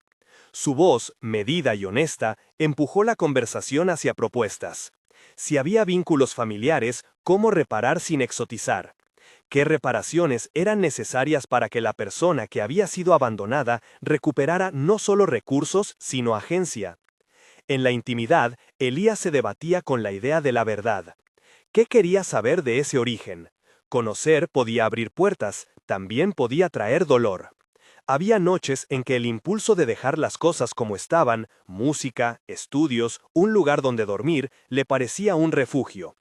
C: Su voz, medida y honesta, empujó la conversación hacia propuestas. Si había vínculos familiares, ¿cómo reparar sin exotizar? ¿Qué reparaciones eran necesarias para que la persona que había sido abandonada recuperara no solo recursos, sino agencia? En la intimidad, Elías se debatía con la idea de la verdad. ¿Qué quería saber de ese origen? Conocer podía abrir puertas, también podía traer dolor. Había noches en que el impulso de dejar las cosas como estaban, música, estudios, un lugar donde dormir, le parecía un refugio.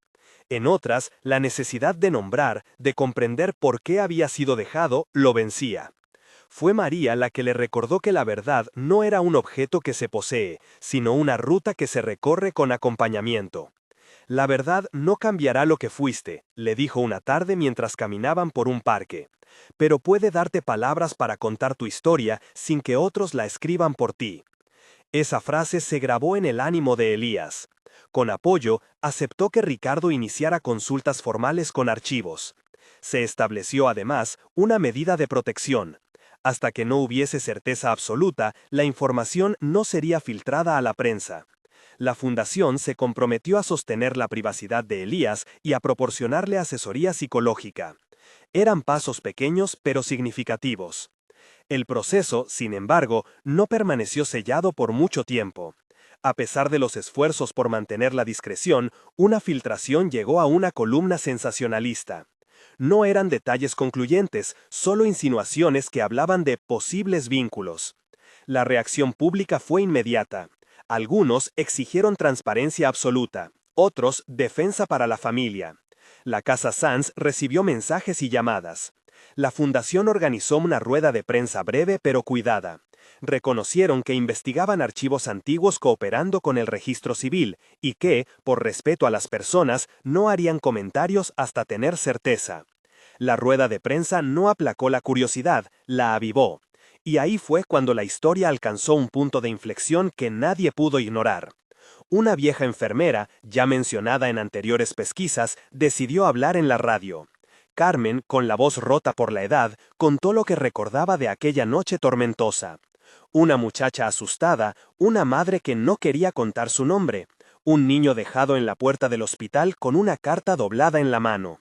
C: En otras, la necesidad de nombrar, de comprender por qué había sido dejado, lo vencía. Fue María la que le recordó que la verdad no era un objeto que se posee, sino una ruta que se recorre con acompañamiento. «La verdad no cambiará lo que fuiste», le dijo una tarde mientras caminaban por un parque. «Pero puede darte palabras para contar tu historia sin que otros la escriban por ti». Esa frase se grabó en el ánimo de Elías. Con apoyo, aceptó que Ricardo iniciara consultas formales con archivos. Se estableció además una medida de protección. Hasta que no hubiese certeza absoluta, la información no sería filtrada a la prensa. La fundación se comprometió a sostener la privacidad de Elías y a proporcionarle asesoría psicológica. Eran pasos pequeños pero significativos. El proceso, sin embargo, no permaneció sellado por mucho tiempo. A pesar de los esfuerzos por mantener la discreción, una filtración llegó a una columna sensacionalista. No eran detalles concluyentes, solo insinuaciones que hablaban de posibles vínculos. La reacción pública fue inmediata. Algunos exigieron transparencia absoluta, otros defensa para la familia. La Casa Zans recibió mensajes y llamadas. La fundación organizó una rueda de prensa breve pero cuidada. Reconocieron que investigaban archivos antiguos cooperando con el registro civil y que, por respeto a las personas, no harían comentarios hasta tener certeza. La rueda de prensa no aplacó la curiosidad, la avivó. Y ahí fue cuando la historia alcanzó un punto de inflexión que nadie pudo ignorar. Una vieja enfermera, ya mencionada en anteriores pesquisas, decidió hablar en la radio. Carmen, con la voz rota por la edad, contó lo que recordaba de aquella noche tormentosa. Una muchacha asustada, una madre que no quería contar su nombre, un niño dejado en la puerta del hospital con una carta doblada en la mano.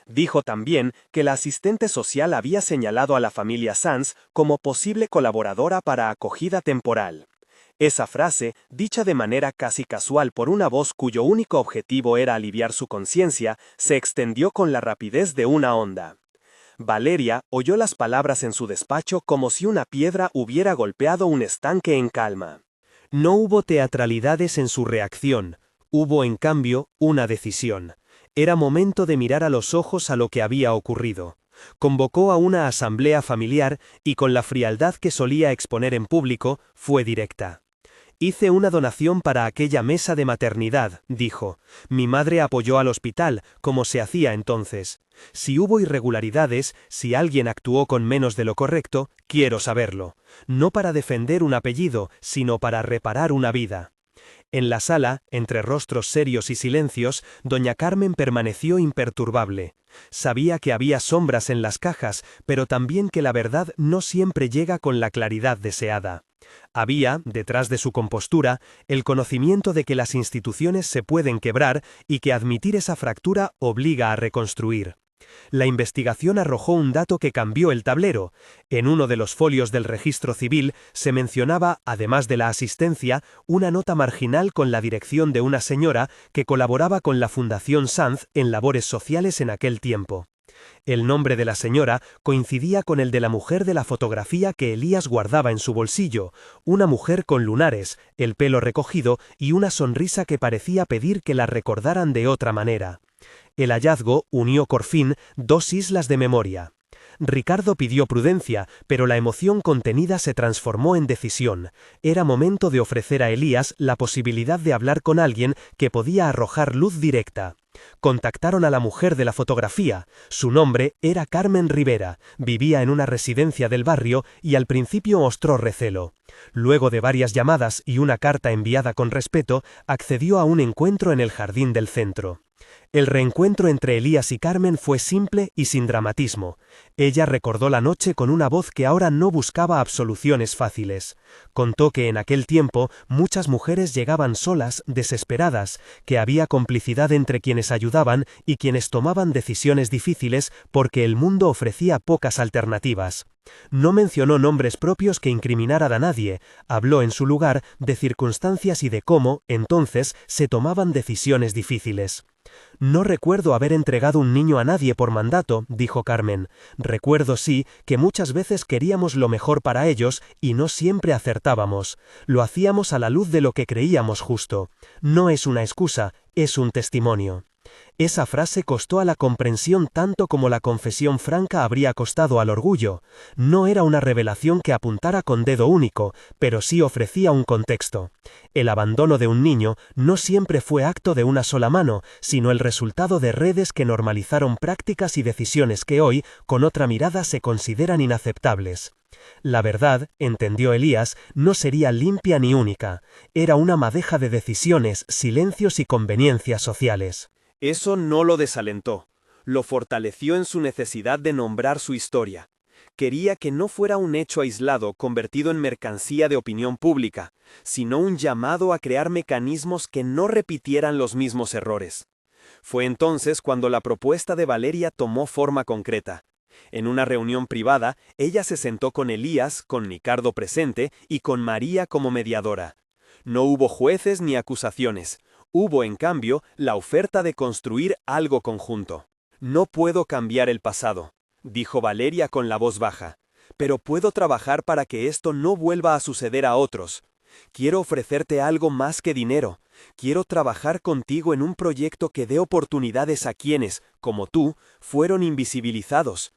C: Dijo también que la asistente social había señalado a la familia Zans como posible colaboradora para acogida temporal. Esa frase, dicha de manera casi casual por una voz cuyo único objetivo era aliviar su conciencia, se extendió con la rapidez de una onda. Valeria oyó las palabras en su despacho como si una piedra hubiera golpeado un estanque en calma.
A: No hubo teatralidades en su reacción, hubo en cambio una decisión. Era momento de mirar a los ojos a lo que había ocurrido. Convocó a una asamblea familiar y con la frialdad que solía exponer en público, fue directa. Hice una donación para aquella mesa de maternidad, dijo. Mi madre apoyó al hospital, como se hacía entonces. Si hubo irregularidades, si alguien actuó con menos de lo correcto, quiero saberlo. No para defender un apellido, sino para reparar una vida.
B: En la sala, entre rostros serios y silencios, doña Carmen permaneció imperturbable. Sabía que había sombras en las cajas, pero también que la verdad no siempre llega con la claridad deseada. Había, detrás de su compostura, el conocimiento de que las instituciones se pueden quebrar y que admitir esa fractura obliga a reconstruir. La investigación arrojó un dato que cambió el tablero. En uno de los folios del registro civil se mencionaba, además de la asistencia, una nota marginal con la dirección de una señora que colaboraba con la Fundación Sanz en labores sociales en aquel tiempo. El nombre de la señora coincidía con el de la mujer de la fotografía que Elías guardaba en su bolsillo, una mujer con lunares, el pelo recogido y una sonrisa que parecía pedir que la recordaran de otra manera. El hallazgo unió por fin dos islas de memoria. Ricardo pidió prudencia, pero la emoción contenida se transformó en decisión. Era momento de ofrecer a Elías la posibilidad de hablar con alguien que podía arrojar luz directa. Contactaron a la mujer de la fotografía. Su nombre era Carmen Rivera, vivía en una residencia del barrio y al principio mostró recelo. Luego de varias llamadas y una carta enviada con respeto, accedió a un encuentro en el jardín del centro. El reencuentro entre Elías y Carmen fue simple y sin dramatismo. Ella recordó la noche con una voz que ahora no buscaba absoluciones fáciles. Contó que en aquel tiempo muchas mujeres llegaban solas, desesperadas, que había complicidad entre quienes ayudaban y quienes tomaban decisiones difíciles porque el mundo ofrecía pocas alternativas. No mencionó nombres propios que incriminaran a nadie, habló en su lugar de circunstancias y de cómo, entonces, se tomaban decisiones difíciles. No recuerdo haber entregado un niño a nadie por mandato, dijo Carmen. Recuerdo sí que muchas veces queríamos lo mejor para ellos y no siempre acertábamos. Lo hacíamos a la luz de lo que creíamos justo. No es una excusa, es un testimonio. Esa frase costó a la comprensión tanto como la confesión franca habría costado al orgullo. No era una revelación que apuntara con dedo único, pero sí ofrecía un contexto. El abandono de un niño no siempre fue acto de una sola mano, sino el resultado de redes que normalizaron prácticas y decisiones que hoy, con otra mirada, se consideran inaceptables. La verdad, entendió Elías, no sería limpia ni única. Era una madeja de decisiones, silencios y conveniencias sociales.
C: Eso no lo desalentó, lo fortaleció en su necesidad de nombrar su historia. Quería que no fuera un hecho aislado convertido en mercancía de opinión pública, sino un llamado a crear mecanismos que no repitieran los mismos errores. Fue entonces cuando la propuesta de Valeria tomó forma concreta. En una reunión privada, ella se sentó con Elías, con Ricardo presente y con María como mediadora. No hubo jueces ni acusaciones. Hubo, en cambio, la oferta de construir algo conjunto. No puedo cambiar el pasado, dijo Valeria con la voz baja, pero puedo trabajar para que esto no vuelva a suceder a otros. Quiero ofrecerte algo más que dinero. Quiero trabajar contigo en un proyecto que dé oportunidades a quienes, como tú, fueron invisibilizados.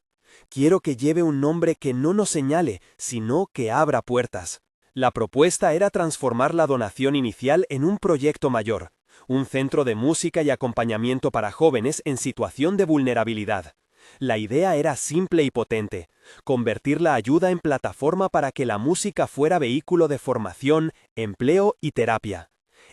C: Quiero que lleve un nombre que no nos señale, sino que abra puertas. La propuesta era transformar la donación inicial en un proyecto mayor. Un centro de música y acompañamiento para jóvenes en situación de vulnerabilidad. La idea era simple y potente, convertir la ayuda en plataforma para que la música fuera vehículo de formación, empleo y terapia.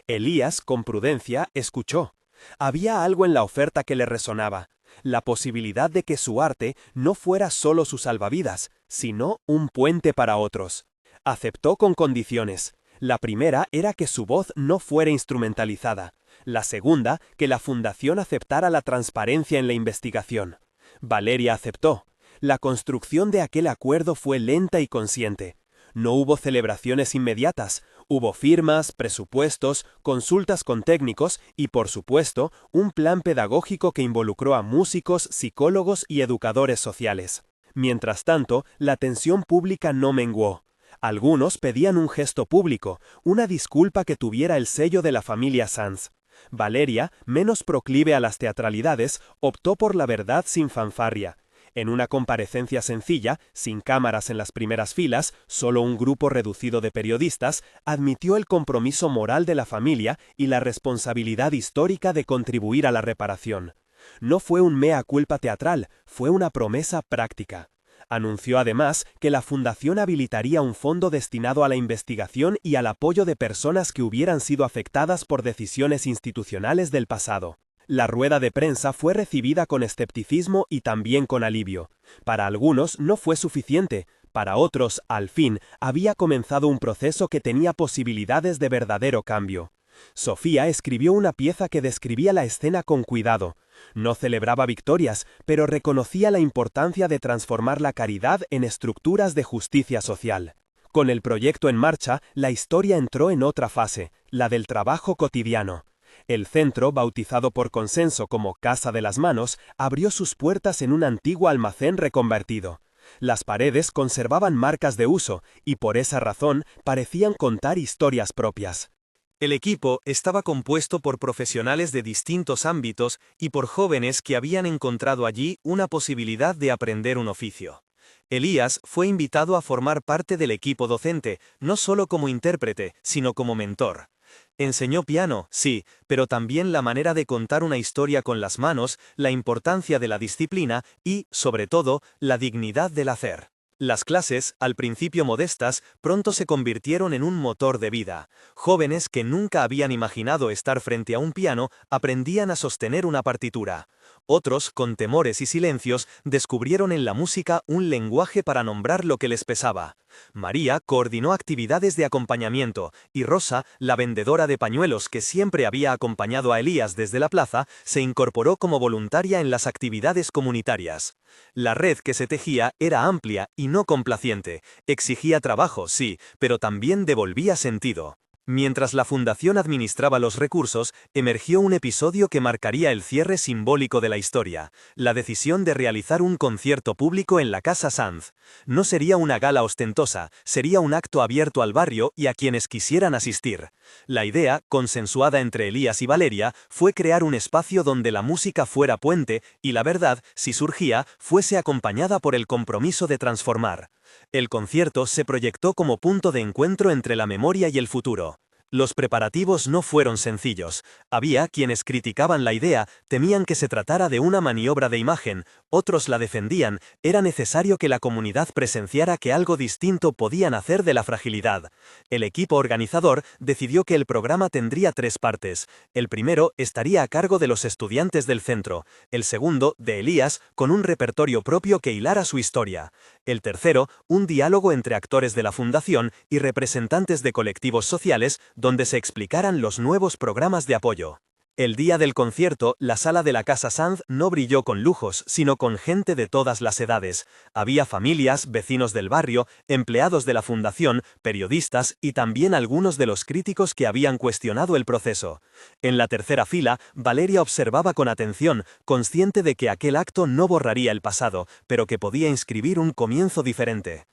C: Elías, con prudencia, escuchó. Había algo en la oferta que le resonaba, la posibilidad de que su arte no fuera solo su salvavidas, sino un puente para otros. Aceptó con condiciones. La primera era que su voz no fuera instrumentalizada. La segunda, que la fundación aceptara la transparencia en la investigación. Valeria aceptó. La construcción de aquel acuerdo fue lenta y consciente. No hubo celebraciones inmediatas, hubo firmas, presupuestos, consultas con técnicos y, por supuesto, un plan pedagógico que involucró a músicos, psicólogos y educadores sociales. Mientras tanto, la tensión pública no menguó. Algunos pedían un gesto público, una disculpa que tuviera el sello de la familia Sanz. Valeria, menos proclive a las teatralidades, optó por la verdad sin fanfarria. En una comparecencia sencilla, sin cámaras en las primeras filas, solo un grupo reducido de periodistas, admitió el compromiso moral de la familia y la responsabilidad histórica de contribuir a la reparación. No fue un mea culpa teatral, fue una promesa práctica.
B: Anunció además que la fundación habilitaría un fondo destinado a la investigación y al apoyo de personas que hubieran sido afectadas por decisiones institucionales del pasado. La rueda de prensa fue recibida con escepticismo y también con alivio. Para algunos no fue suficiente, para otros, al fin, había comenzado un proceso que tenía posibilidades de verdadero cambio. Sofía escribió una pieza que describía la escena con cuidado. No celebraba victorias, pero reconocía la importancia de transformar la caridad en estructuras de justicia social. Con el proyecto en marcha, la historia entró en otra fase, la del trabajo cotidiano. El centro, bautizado por consenso como Casa de las Manos, abrió sus puertas en un antiguo almacén reconvertido. Las paredes conservaban marcas de uso y por esa razón parecían contar historias propias.
A: El equipo estaba compuesto por profesionales de distintos ámbitos y por jóvenes que habían encontrado allí una posibilidad de aprender un oficio. Elías fue invitado a formar parte del equipo docente, no solo como intérprete, sino como mentor. Enseñó piano, sí, pero también la manera de contar una historia con las manos, la importancia de la disciplina y, sobre todo, la dignidad del hacer. Las clases, al principio modestas, pronto se convirtieron en un motor de vida. Jóvenes que nunca habían imaginado estar frente a un piano aprendían a sostener una partitura. Otros, con temores y silencios, descubrieron en la música un lenguaje para nombrar lo que les pesaba. María coordinó actividades de acompañamiento, y Rosa, la vendedora de pañuelos que siempre había acompañado a Elías desde la plaza, se incorporó como voluntaria en las actividades comunitarias. La red que se tejía era amplia y no complaciente, exigía trabajo, sí, pero también devolvía sentido. Mientras la fundación administraba los recursos, emergió un episodio que marcaría el cierre simbólico de la historia, la decisión de realizar un concierto público en la Casa Sanz. No sería una gala ostentosa, sería un acto abierto al barrio y a quienes quisieran asistir. La idea, consensuada entre Elías y Valeria, fue crear un espacio donde la música fuera puente y la verdad, si surgía, fuese acompañada por el compromiso de transformar. El concierto se proyectó como punto de encuentro entre la memoria y el futuro. Los preparativos no fueron sencillos. Había quienes criticaban la idea, temían que se tratara de una maniobra de imagen, otros la defendían, era necesario que la comunidad presenciara que algo distinto podían hacer de la fragilidad. El equipo organizador decidió que el programa tendría 3 partes. El primero estaría a cargo de los estudiantes del centro, el segundo, de Elías, con un repertorio propio que hilara su historia. El tercero, un diálogo entre actores de la fundación y representantes de colectivos sociales, donde se explicaran los nuevos programas de apoyo. El día del concierto, la sala de la Casa Sanz no brilló con lujos, sino con gente de todas las edades. Había familias, vecinos del barrio, empleados de la fundación, periodistas y también algunos de los críticos que habían cuestionado el proceso. En la tercera fila, Valeria observaba con atención, consciente de que aquel acto no borraría el pasado, pero que podía inscribir un comienzo diferente.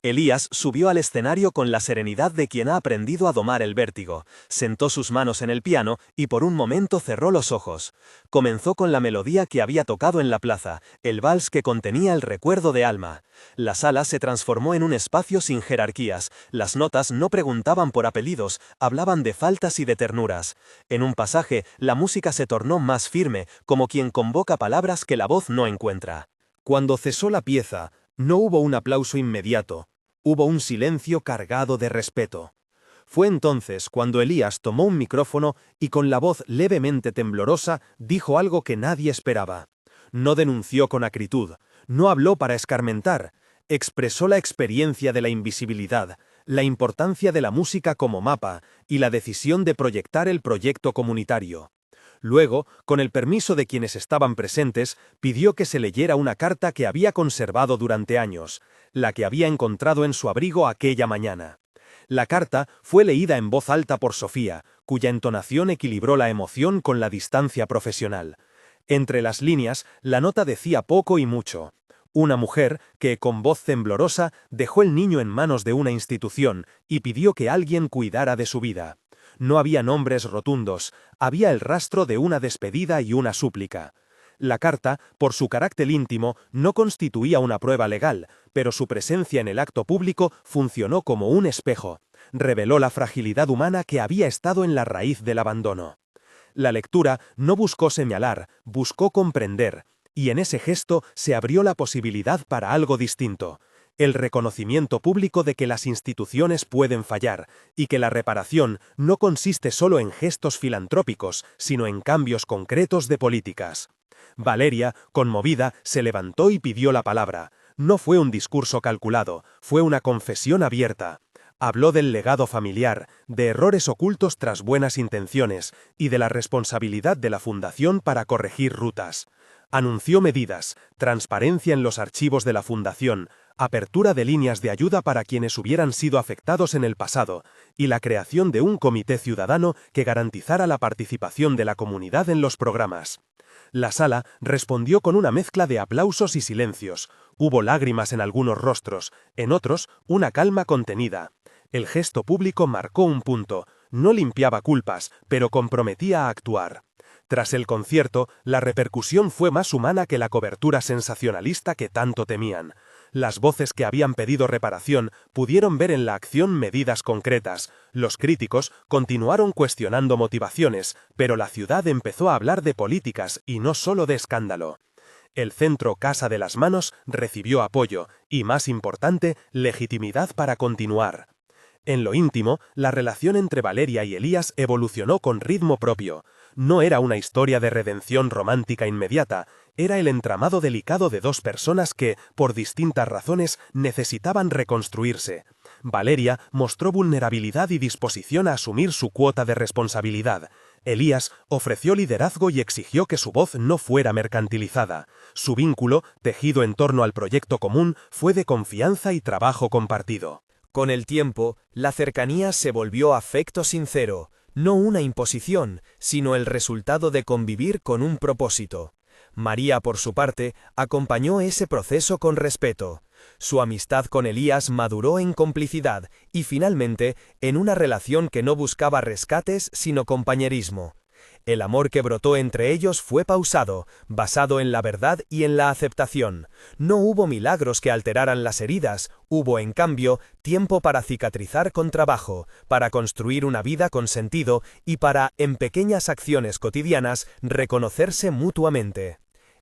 A: Elías subió al escenario con la serenidad de quien ha aprendido a domar el vértigo, sentó sus manos en el piano y por un momento cerró los ojos. Comenzó con la melodía que había tocado en la plaza, el vals que contenía el recuerdo de Alma. La sala se transformó en un espacio sin jerarquías, las notas no preguntaban por apellidos, hablaban de faltas y de ternuras. En un pasaje, la música se tornó más firme, como quien convoca palabras que la voz no encuentra.
C: Cuando cesó la pieza, no hubo un aplauso inmediato, hubo un silencio cargado de respeto. Fue entonces cuando Elías tomó un micrófono y con la voz levemente temblorosa dijo algo que nadie esperaba. No denunció con acritud, no habló para escarmentar, expresó la experiencia de la invisibilidad, la importancia de la música como mapa y la decisión de proyectar el proyecto comunitario. Luego, con el permiso de quienes estaban presentes, pidió que se leyera una carta que había conservado durante años, la que había encontrado en su abrigo aquella mañana. La carta fue leída en voz alta por Sofía, cuya entonación equilibró la emoción con la distancia profesional. Entre las líneas, la nota decía poco y mucho. Una mujer que, con voz temblorosa, dejó el niño en manos de una institución y pidió que alguien cuidara de su vida. No había nombres rotundos, había el rastro de una despedida y una súplica. La carta, por su carácter íntimo, no constituía una prueba legal, pero su presencia en el acto público funcionó como un espejo. Reveló la fragilidad humana que había estado en la raíz del abandono. La lectura no buscó señalar, buscó comprender.
B: Y en ese gesto se abrió la posibilidad para algo distinto. El reconocimiento público de que las instituciones pueden fallar, y que la reparación no consiste solo en gestos filantrópicos, sino en cambios concretos de políticas. Valeria, conmovida, se levantó y pidió la palabra. No fue un discurso calculado, fue una confesión abierta. Habló del legado familiar, de errores ocultos tras buenas intenciones, y de la responsabilidad de la Fundación para corregir rutas. Anunció medidas, transparencia en los archivos de la Fundación, apertura de líneas de ayuda para quienes hubieran sido afectados en el pasado, y la creación de un comité ciudadano que garantizara la participación de la comunidad en los programas. La sala respondió con una mezcla de aplausos y silencios. Hubo lágrimas en algunos rostros, en otros, una calma contenida. El gesto público marcó un punto, no limpiaba culpas, pero comprometía a actuar. Tras el concierto, la repercusión fue más humana que la cobertura sensacionalista que tanto temían. Las voces que habían pedido reparación pudieron ver en la acción medidas concretas. Los críticos continuaron cuestionando motivaciones, pero la ciudad empezó a hablar de políticas y no solo de escándalo. El centro Casa de las Manos recibió apoyo y, más importante, legitimidad para continuar. En lo íntimo, la relación entre Valeria y Elías evolucionó con ritmo propio. No era una historia de redención romántica inmediata, era el entramado delicado de dos personas que, por distintas razones, necesitaban reconstruirse. Valeria mostró vulnerabilidad y disposición a asumir su cuota de responsabilidad. Elías ofreció liderazgo y exigió que su voz no fuera mercantilizada. Su vínculo, tejido en torno al proyecto común, fue de confianza y trabajo compartido.
A: Con el tiempo, la cercanía se volvió afecto sincero, no una imposición, sino el resultado de convivir con un propósito. María, por su parte, acompañó ese proceso con respeto. Su amistad con Elías maduró en complicidad y, finalmente, en una relación que no buscaba rescates sino compañerismo. El amor que brotó entre ellos fue pausado, basado en la verdad y en la aceptación. No hubo milagros que alteraran las heridas, hubo, en cambio, tiempo para cicatrizar con trabajo, para construir una vida con sentido y para, en pequeñas acciones cotidianas, reconocerse mutuamente.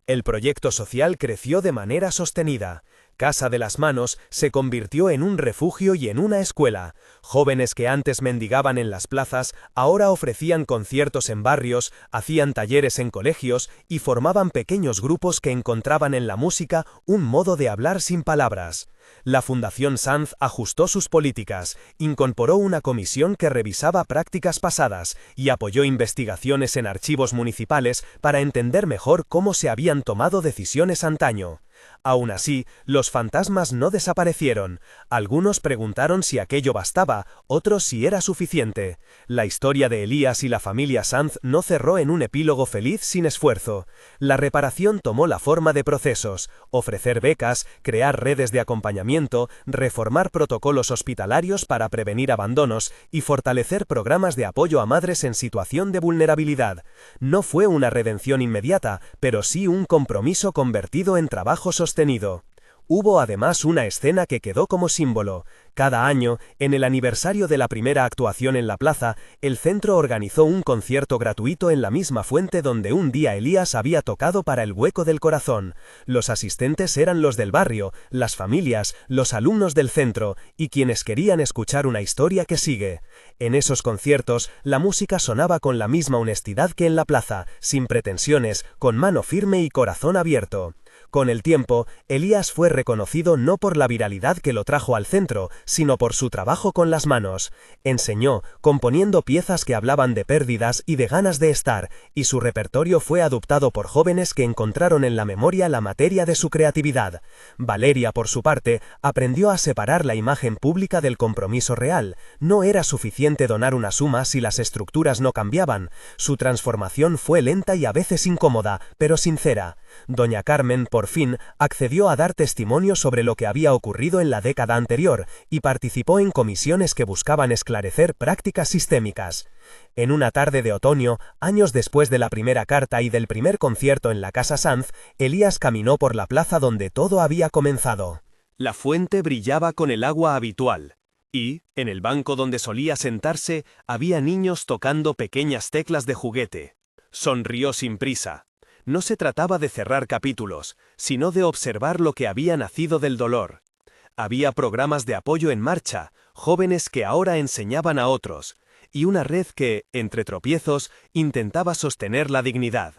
A: El proyecto social creció de manera sostenida. Casa de las Manos se convirtió en un refugio y en una escuela. Jóvenes que antes mendigaban en las plazas, ahora ofrecían conciertos en barrios, hacían talleres en colegios y formaban pequeños grupos que encontraban en la música un modo de hablar sin palabras. La Fundación Sanz ajustó sus políticas, incorporó una comisión que revisaba prácticas pasadas y apoyó investigaciones en archivos municipales para entender mejor cómo se habían tomado decisiones antaño. Aún así, los fantasmas no desaparecieron. Algunos preguntaron si aquello bastaba, otros si era suficiente. La historia de Elías y la familia Sanz no cerró en un epílogo feliz sin esfuerzo. La reparación tomó la forma de procesos: ofrecer becas, crear redes de acompañamiento, reformar protocolos hospitalarios para prevenir abandonos y fortalecer programas de apoyo a madres en situación de vulnerabilidad. No fue una redención inmediata, pero sí un compromiso convertido en trabajo sostenido. Hubo además una escena que quedó como símbolo. Cada año, en el aniversario de la primera actuación en la plaza, el centro organizó un concierto gratuito en la misma fuente donde un día Elías había tocado para El Hueco del Corazón. Los asistentes eran los del barrio, las familias, los alumnos del centro y quienes querían escuchar una historia que sigue. En esos conciertos, la música sonaba con la misma honestidad que en la plaza, sin pretensiones, con mano firme y corazón abierto. Con el tiempo, Elías fue reconocido no por la viralidad que lo trajo al centro, sino por su trabajo con las manos. Enseñó, componiendo piezas que hablaban de pérdidas y de ganas de estar, y su repertorio fue adoptado por jóvenes que encontraron en la memoria la materia de su creatividad. Valeria, por su parte, aprendió a separar la imagen pública del compromiso real. No era suficiente donar una suma si las estructuras no cambiaban. Su transformación fue lenta y a veces incómoda, pero sincera. Doña Carmen, por fin, accedió a dar testimonio sobre lo que había ocurrido en la década anterior y participó en comisiones que buscaban esclarecer prácticas sistémicas. En una tarde de otoño, años después de la primera carta y del primer concierto en la Casa Sanz, Elías caminó por la plaza donde todo había comenzado.
B: La fuente brillaba con el agua habitual, y, en el banco donde solía sentarse, había niños tocando pequeñas teclas de juguete. Sonrió sin prisa.
C: No se trataba de cerrar capítulos, sino de observar lo que había nacido del dolor. Había programas de apoyo en marcha, jóvenes que ahora enseñaban a otros, y una red que, entre tropiezos, intentaba sostener la dignidad.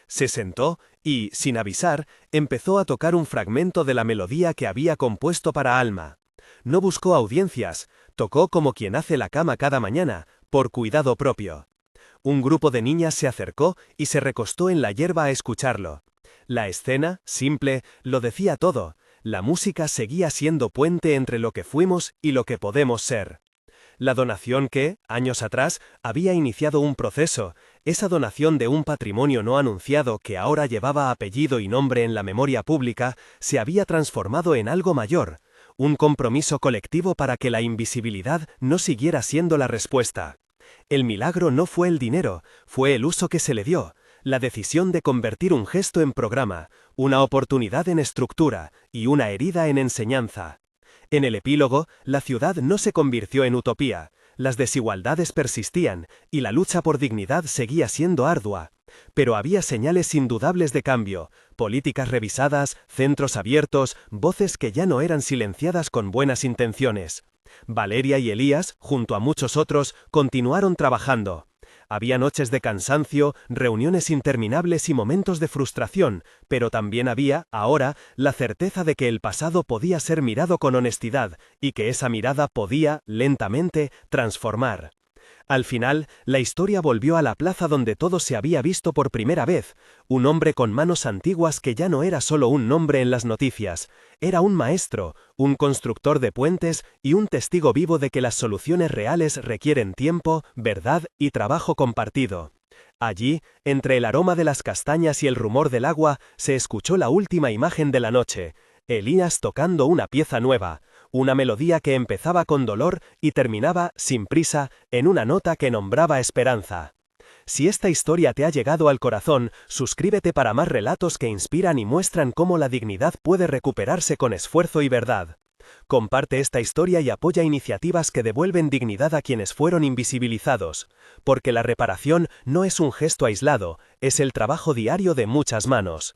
C: Se sentó y, sin avisar, empezó a tocar un fragmento de la melodía que había compuesto para Alma. No buscó audiencias, tocó como quien hace la cama cada mañana, por cuidado propio. Un grupo de niñas se acercó y se recostó en la hierba a escucharlo. La escena, simple, lo decía todo. La música seguía siendo puente entre lo que fuimos y lo que podemos ser. La donación que, años atrás, había iniciado un proceso, esa donación de un patrimonio no anunciado que ahora llevaba apellido y nombre en la memoria pública, se había transformado en algo mayor, un compromiso colectivo para que la invisibilidad no siguiera siendo la respuesta. El milagro no fue el dinero, fue el uso que se le dio, la decisión de convertir un gesto en programa, una oportunidad en estructura y una herida en enseñanza. En el epílogo, la ciudad no se convirtió en utopía, las desigualdades persistían y la lucha por dignidad seguía siendo ardua. Pero había señales indudables de cambio, políticas revisadas, centros abiertos, voces que ya no eran silenciadas con buenas intenciones. Valeria y Elías, junto a muchos otros, continuaron trabajando. Había noches de cansancio, reuniones interminables y momentos de frustración, pero también había, ahora, la certeza de que el pasado podía ser mirado con honestidad y que esa mirada podía, lentamente, transformar. Al final, la historia volvió a la plaza donde todo se había visto por primera vez, un hombre con manos antiguas que ya no era solo un nombre en las noticias, era un maestro, un constructor de puentes y un testigo vivo de que las soluciones reales requieren tiempo, verdad y trabajo compartido. Allí, entre el aroma de las castañas y el rumor del agua, se escuchó la última imagen de la noche, Elías tocando una pieza nueva, una melodía que empezaba con dolor y terminaba, sin prisa, en una nota que nombraba esperanza. Si esta historia te ha llegado al corazón, suscríbete para más relatos que inspiran y muestran cómo la dignidad puede recuperarse con esfuerzo y verdad. Comparte esta historia y apoya iniciativas que devuelven dignidad a quienes fueron invisibilizados, porque la reparación no es un gesto aislado, es el trabajo diario de muchas manos.